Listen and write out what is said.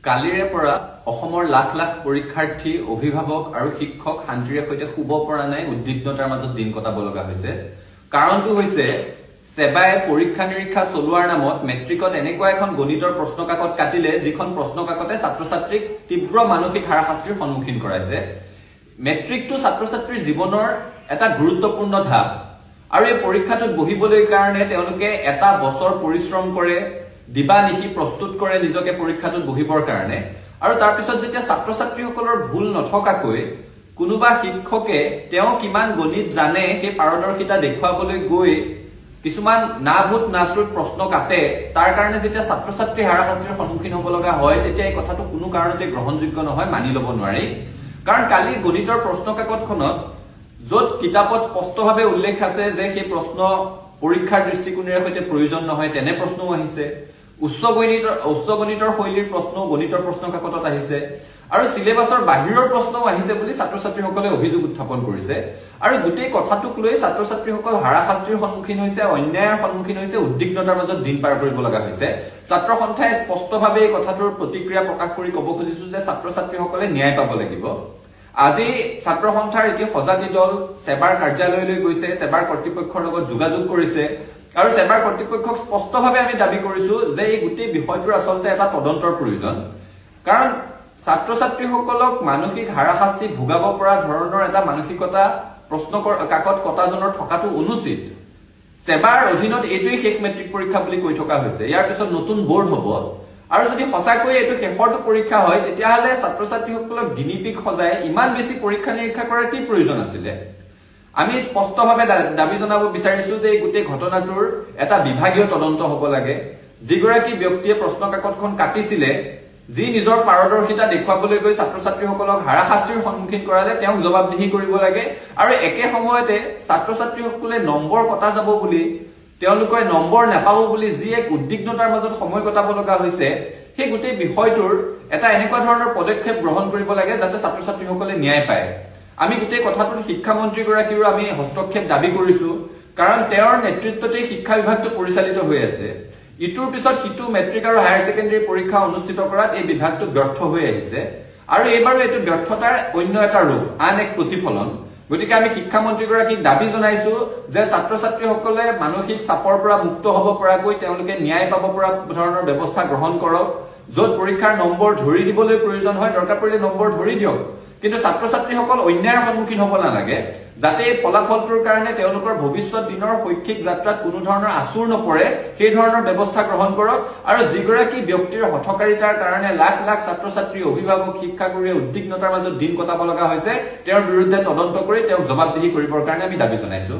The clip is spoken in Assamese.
কালিৰে পৰা অসমৰ লাখ লাখ পৰীক্ষাৰ্থী অভিভাৱক আৰু শিক্ষক শান্তিৰে সৈতে শুব পৰা নাই উদ্বিগ্নতাৰ মাজত দিন কটাব লগা হৈছে। কাৰণটো হৈছে সেবাই পৰীক্ষা নিৰীক্ষা চলোৱাৰ নামত মেট্ৰিকত এনেকুৱা এখন গণিতৰ প্ৰশ্ন কাকত কাটিলে যিখন প্ৰশ্ন কাকতে ছাত্ৰ ছাত্ৰীক তীব্ৰ মানসিক হাৰাশাস্তিৰ সন্মুখীন কৰাইছে। মেট্ৰিকটো ছাত্ৰ ছাত্ৰীৰ জীৱনৰ এটা গুৰুত্বপূৰ্ণ ধাপ আৰু এই পৰীক্ষাটোত বহিবলৈ কাৰণে তেওঁলোকে এটা বছৰ পৰিশ্ৰম কৰে, দিবা নিশি প্ৰস্তুত কৰে নিজকে পৰীক্ষাটোত বহিবৰ কাৰণে। আৰু তাৰ পিছত যেতিয়া ছাত্ৰ ছাত্ৰীসকলৰ ভুল নথকাকৈ কোনোবা শিক্ষকে তেওঁ কিমান গণিত জানে সেই পাৰদৰ্শিতা দেখুৱাবলৈ গৈ কিছুমান না ভূত না শ্ৰুত প্ৰশ্ন কাটে, তাৰ কাৰণে যেতিয়া ছাত্ৰ ছাত্ৰী হাৰাশাস্তিৰ সন্মুখীন হ'ব লগা হয় তেতিয়া এই কথাটো কোনো কাৰণতে গ্ৰহণযোগ্য নহয়, মানি ল'ব নোৱাৰি। কাৰণ কালিৰ গণিতৰ প্ৰশ্ন কাকতখনত য'ত কিতাপত স্পষ্টভাৱে উল্লেখ আছে যে সেই প্ৰশ্ন পৰীক্ষাৰ দৃষ্টিকোণেৰে সৈতে প্ৰয়োজন নহয় তেনে প্ৰশ্নও আহিছে, উচ্চ গণিতৰ শৈলীৰ প্ৰশ্ন গণিতৰ প্ৰশ্ন কাকতত আহিছে আৰু সিলেবাছৰ বাহিৰৰ প্ৰশ্নও আহিছে বুলি ছাত্ৰ ছাত্ৰীসকলে অভিযোগ উত্থাপন কৰিছে। আৰু গোটেই কথাটোক লৈ ছাত্ৰ ছাত্ৰীসকল হাৰাশাস্তিৰ সন্মুখীন হৈছে, অন্যায়ৰ সন্মুখীন হৈছে, উদ্বিগ্নতাৰ মাজত দিন পাৰ কৰিব লগা হৈছে। ছাত্ৰ সন্থাই স্পষ্টভাৱে এই কথাটোৰ প্ৰতিক্ৰিয়া প্ৰকাশ কৰি ক'ব খুজিছো যে ছাত্ৰ ছাত্ৰীসকলে ন্যায় পাব লাগিব। আজি ছাত্ৰ সন্থাৰ এটি সজাতি দল সেবাৰ কাৰ্যালয়লৈ গৈছে, সেবাৰ কৰ্তৃপক্ষৰ লগত যোগাযোগ কৰিছে আৰু সেবাৰ কৰ্তৃপক্ষক স্পষ্টভাৱে আমি দাবী কৰিছো যে এই গোটেই বিষয়টোৰ আচলতে এটা তদন্তৰ প্ৰয়োজন। কাৰণ ছাত্ৰ ছাত্ৰীসকলক মানসিক হাৰাশাস্তি ভোগাব পৰা ধৰণৰ এটা মানসিকতা প্ৰশ্ন কাকত কটাজনৰ থকাটো অনুচিত। সেবাৰ অধীনত এইটোৱেই শেষ মেট্ৰিক পৰীক্ষা বুলি কৈ থকা হৈছে, ইয়াৰ পিছত নতুন বোৰ্ড হ'ব আৰু যদি সঁচাকৈ এইটো শেষৰটো পৰীক্ষা হয় তেতিয়াহ'লে ছাত্ৰ ছাত্ৰীসকলক গিনিপিক সজাই ইমান বেছি পৰীক্ষা নিৰীক্ষা কৰাৰ কি প্ৰয়োজন আছিলে? আমি স্পষ্টভাৱে দাবী জনাব বিচাৰিছো যে এই গোটেই ঘটনাটোৰ এটা বিভাগীয় তদন্ত হ'ব লাগে। যিগৰাকী ব্যক্তিয়ে প্ৰশ্ন কাকতখন কাটিছিলে, যি নিজৰ পাৰদৰ্শিতা দেখুৱাবলৈ গৈ ছাত্ৰ ছাত্ৰীসকলক হাৰাশাস্তিৰ সন্মুখীন কৰালে তেওঁক জবাবদিহি কৰিব লাগে। আৰু একে সময়তে ছাত্ৰ ছাত্ৰীসকলে নম্বৰ কটা যাব বুলি, তেওঁলোকে নম্বৰ নাপাব বুলি যি এক উদ্বিগ্নতাৰ মাজত সময় কটাব লগা হৈছে, সেই গোটেই বিষয়টোৰ এটা এনেকুৱা ধৰণৰ পদক্ষেপ গ্ৰহণ কৰিব লাগে যাতে ছাত্ৰ ছাত্ৰীসকলে ন্যায় পায়। আমি গোটেই কথাটোত শিক্ষামন্ত্ৰীগৰাকীৰো আমি হস্তক্ষেপ দাবী কৰিছো, কাৰণ তেওঁৰ নেতৃত্বতেই শিক্ষা বিভাগটো পৰিচালিত হৈ আছে। ইটোৰ পিছত সিটো মেট্ৰিক আৰু হায়াৰ ছেকেণ্ডাৰী পৰীক্ষা অনুষ্ঠিত কৰাত এই বিভাগটো ব্যৰ্থ হৈ আহিছে আৰু এইবাৰো এইটো ব্যৰ্থতাৰ অন্য এটা ৰূপ, আন এক প্ৰতিফলন। গতিকে আমি শিক্ষামন্ত্ৰীগৰাকীক দাবী জনাইছো যে ছাত্ৰ ছাত্ৰীসকলে মানসিক চাপৰ পৰা মুক্ত হ'ব পৰাকৈ তেওঁলোকে ন্যায় পাব পৰা ধৰণৰ ব্যৱস্থা গ্ৰহণ কৰক। য'ত পৰীক্ষাৰ নম্বৰ ধৰি দিবলৈ প্ৰয়োজন হয় দৰকাৰ পৰিলে নম্বৰ ধৰি দিয়ক, কিন্তু ছাত্ৰ ছাত্ৰীসকল অন্যায়ৰ সন্মুখীন হ'ব নালাগে, যাতে এই ফলাফলটোৰ কাৰণে তেওঁলোকৰ ভৱিষ্যত দিনৰ শৈক্ষিক যাত্ৰাত কোনো ধৰণৰ আচুৰ নপৰে সেই ধৰণৰ ব্যৱস্থা গ্ৰহণ কৰক। আৰু যিগৰাকী ব্যক্তিৰ হঠকাৰিতাৰ কাৰণে লাখ লাখ ছাত্ৰ ছাত্ৰী, অভিভাৱক, শিক্ষাগুৰুৱে উদ্বিগ্নতাৰ মাজত দিন কটাব লগা হৈছে তেওঁৰ বিৰুদ্ধে তদন্ত কৰি তেওঁক জবাবদিহি কৰিবৰ কাৰণে আমি দাবী জনাইছো।